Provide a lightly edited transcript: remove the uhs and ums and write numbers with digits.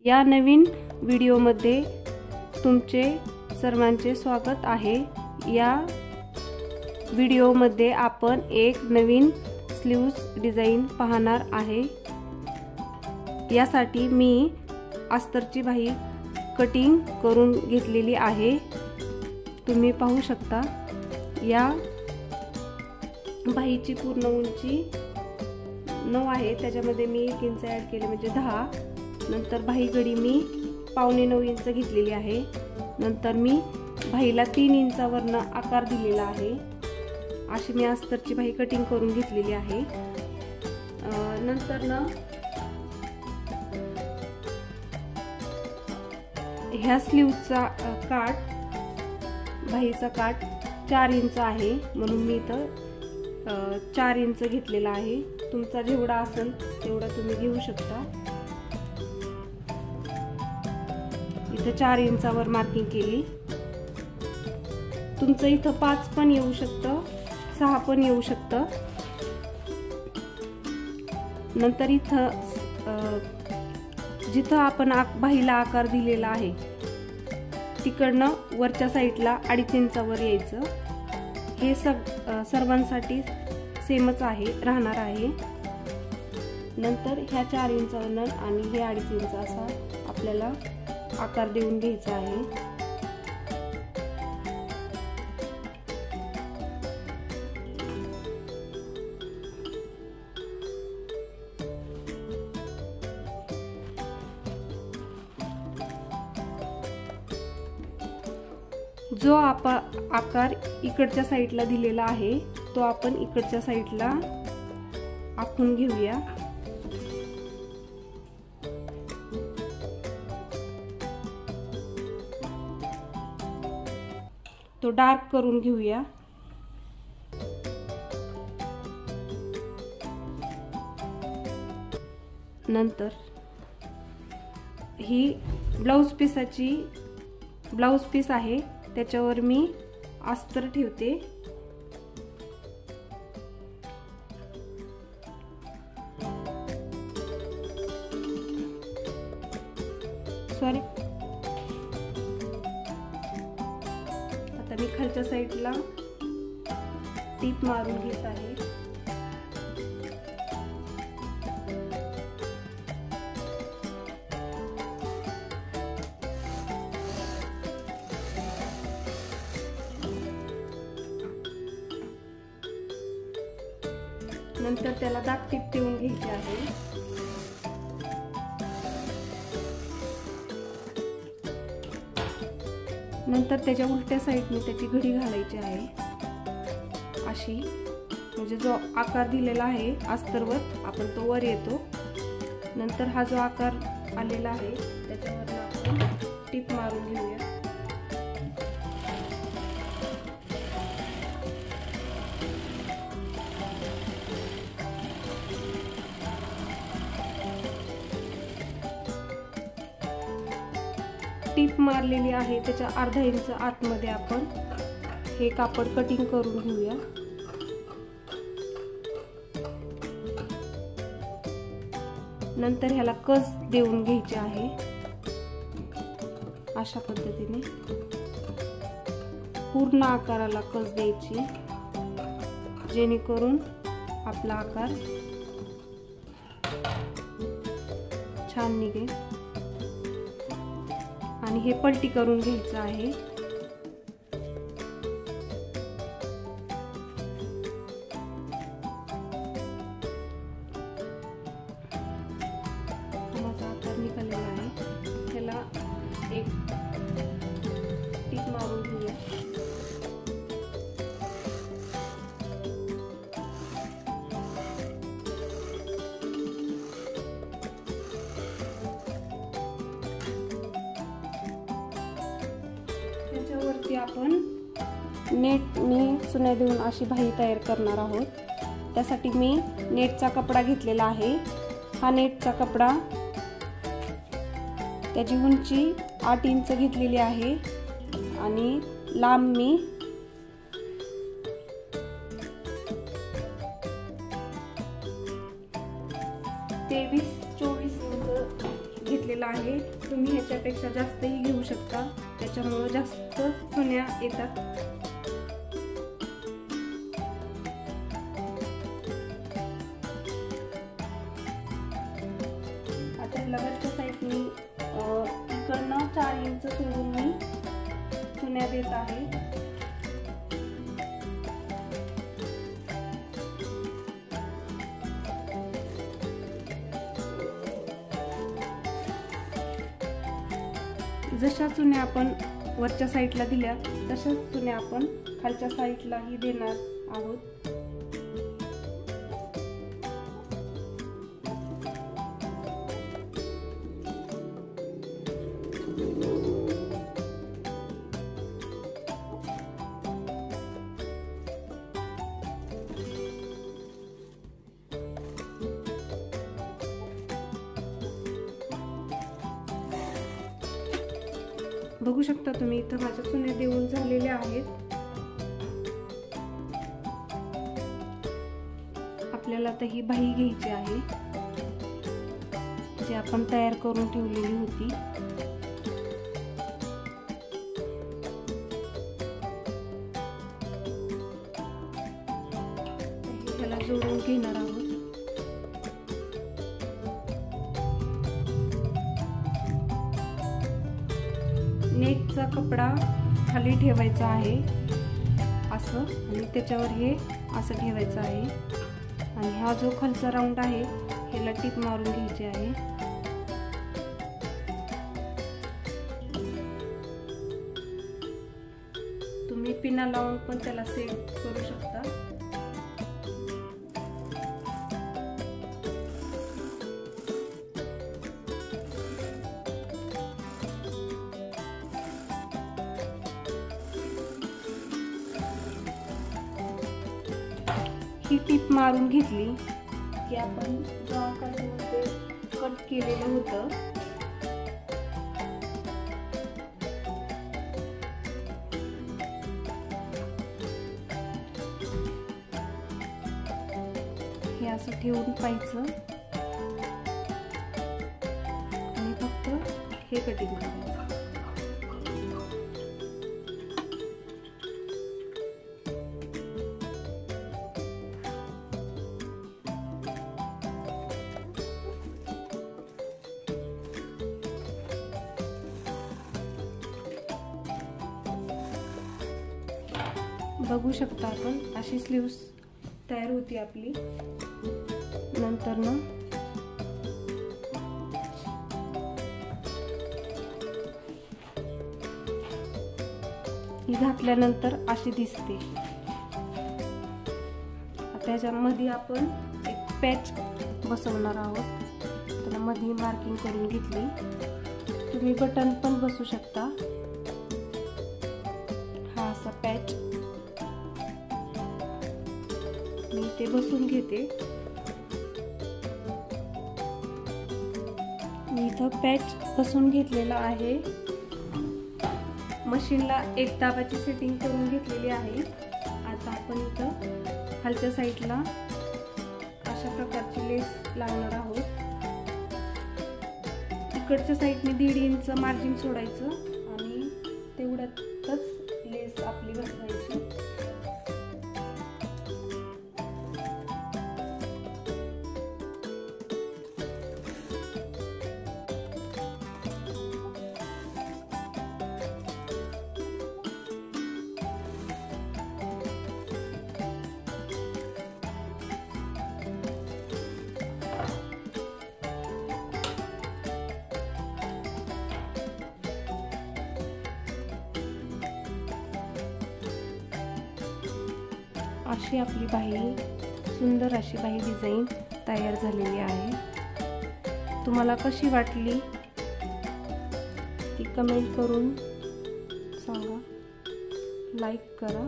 या नवीन व्हिडिओमध्ये तुमचे सर्वांचे स्वागत आहे। या व्हिडिओमध्ये आपण एक नवीन स्लीव्स डिझाइन पाहणार आहे। यासाठी मी अस्तरची बाही कटिंग करून घेतलेली आहे। तुम्ही पाहू शकता या बाहीची पूर्ण उंची 9 आहे, त्याच्यामध्ये मी 1 इंच ऍड केले म्हणजे 10। नंतर बाही घडी मी 8.25 इंच घेतलेली आहे। नंतर मी बाहीला 3 इंचावरन आकार दिलेला आहे। अशी मी अस्तरची बाही कटिंग करून घेतलेली आहे। नंतर ह्या स्लीव्सचा काठ, बाहीचा काठ 4 इंच आहे, म्हणून मी इथं 4 इंच घेतलेला आहे। तुमचा जेवढा असेल तेवढा तुम्ही घेऊ शकता। इथं 4 इंचावर मार्किंग केली। तुमचं इथं 5 पण येऊ शकतं, 6 पण येऊ शकतं। नंतर इथं जिथं आपण बाहीला आकार दिलेला आहे तिकडनं वरच्या साईडला 2.5 इंचावर यायचं। हे सर्वांसाठी सेमच आहे, राहणार आहे। नंतर ह्या 4 इंचावर आणि हे 2.5 इंच असा आपल्याला आकार देऊन घ्यायचा आहे। जो आकार इकडच्या साईडला दिलेला आहे तो आपण इकडच्या साईडला आखून घेऊया। तो डार्क करून घेऊया। नंतर ही ब्लाउज पीस आहे, त्याच्यावर मी अस्तर ठेवते। सॉरी, आता मी खालच्या साईडला टीप मारून घेत आहे। नंतर त्याला दाब टीप देऊन घ्यायची आहे। नंतर त्याच्या उलट्या साईडने त्याची घडी घालायची आहे अशी, म्हणजे जो आकार दिलेला आहे अस्तरवर आपण तो वर येतो। नंतर हा जो आकार आलेला आहे त्याच्यावर आपण टीप मारून घेऊया। टीप मारलेली आहे त्याच्या अर्धा इंच आतमध्ये आपण हे कापड कटिंग करून घेऊया। नंतर ह्याला कस देऊन घ्यायचे आहे अशा पद्धतीने पूर्ण आकाराला कस द्यायची, जेणेकरून आपला आकार छान निघेल। आणि हे पलटी करून घ्यायचं आहे। माझा आकार निघालेला आहे, त्याला एक टीप मारून घेऊया। त्याच्यावरती आपण नेटने चुन्या देऊन अशी बाही तयार करणार आहोत। त्यासाठी मी नेटचा कपडा घेतलेला आहे। हा नेटचा कपडा, त्याची उंची 8 इंच घेतलेली आहे आणि लांब मी 23-24 इंच घेतलेला दिलेला आहे. तुम्ही ह्याच्यापेक्षा जास्तही घेऊ शकता, त्याच्यामुळे जास्त चुन्या येतात. आता वरच्या साईडनी इकडनं 4 इंच सोडून मी चुन्या देत आहे. जशा चुन्या आपण वरच्या साईडला दिल्या तशाच चुन्या आपण खालच्या साईडलाही देणार आहोत. बघू शकता तुम्ही, इथं माझ्या चुन्या देऊन झालेल्या आहेत. आपल्याला आता ही बाही घ्यायची आहे जी आपण तयार करून ठेवलेली होती. ह्याला जोडून घेणार आहोत. नेटचा कपडा खाली ठेवायचा आहे असं, आणि त्याच्यावर हे असं ठेवायचं आहे. आणि हा जो खालचा राऊंड आहे ह्याला टिप मारून घ्यायची आहे. तुम्ही पिना लावून पण त्याला सेट करू शकता. ही टिप मारून घेतली की आपण ज्या आकारामध्ये कट केलेलं होतं हे असं ठेवून पाहायचं आणि फक्त हे कटिंग करायचं. बघू शकता आपण अशी स्लीव्स तयार होती आपली. नंतर ना ही घातल्यानंतर अशी दिसते. त्याच्यामध्ये आपण एक पॅच बसवणार आहोत. त्याला मध्ये मार्किंग करून घेतली. तुम्ही बटन पण बसवू शकता. हा असा पॅच मी ते बसून घेते. मी इथं पॅच बसून घेतलेला आहे. मशीनला एक दाबाची सेटिंग करून घेतलेली आहे. आता आपण इथं खालच्या साईडला अशा प्रकारची लेस लावणार आहोत. इकडच्या साईडने 1.5 इंच मार्जिन सोडायचं आणि तेवढ्यातच लेस आपली बसवायची. अशी आपली बाही, सुंदर अशी बाही डिझाईन तयार झालेली आहे. तुम्हाला कशी वाटली ती कमेंट करून सांगा. लाईक करा.